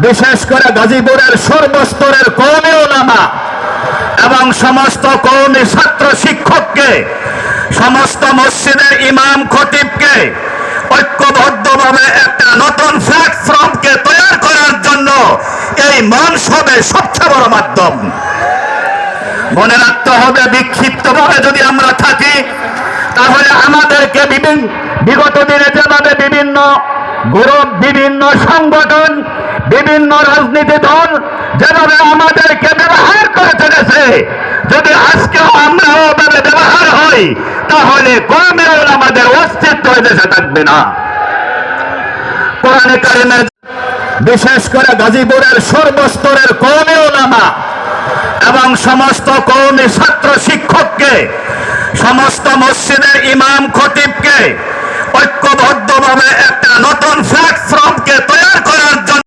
বিশেষ করে গাজীপুরের সর্বস্তরের কওমি উলামা এবং সমস্ত কওমি ছাত্র শিক্ষককে, সমস্ত মসজিদের ইমাম খতিবকে ঐক্যবদ্ধভাবে একটা নতুন প্ল্যাটফর্মকে তৈরি করার জন্য এই মঞ্চ হবে সবচেয়ে বড় মাধ্যম। মনে রাখতে হবে, বিক্ষিপ্তভাবে যদি আমরা থাকি তাহলে আমাদেরকে বিগত দিনে যেভাবে বিভিন্ন গ্রুপ, বিভিন্ন সংগঠন, বিভিন্ন রাজনীতি দল যেভাবে আমাদেরকে ব্যবহার করে চলেছে, যদি আজকেও আমরা ওভাবে ব্যবহার হই তাহলে কওমি উলামাদের অস্তিত্ব দেশে থাকবে না। কোরআনে কারিমের বিশেষ করে গাজীপুরের সর্বস্তরের কওমি উলামা এবং সমস্ত কওমি ছাত্র শিক্ষককে, সমস্ত মসজিদের ইমাম খতিবকে ঐক্যবদ্ধভাবে একটা নতুন প্ল্যাটফর্মকে তৈরি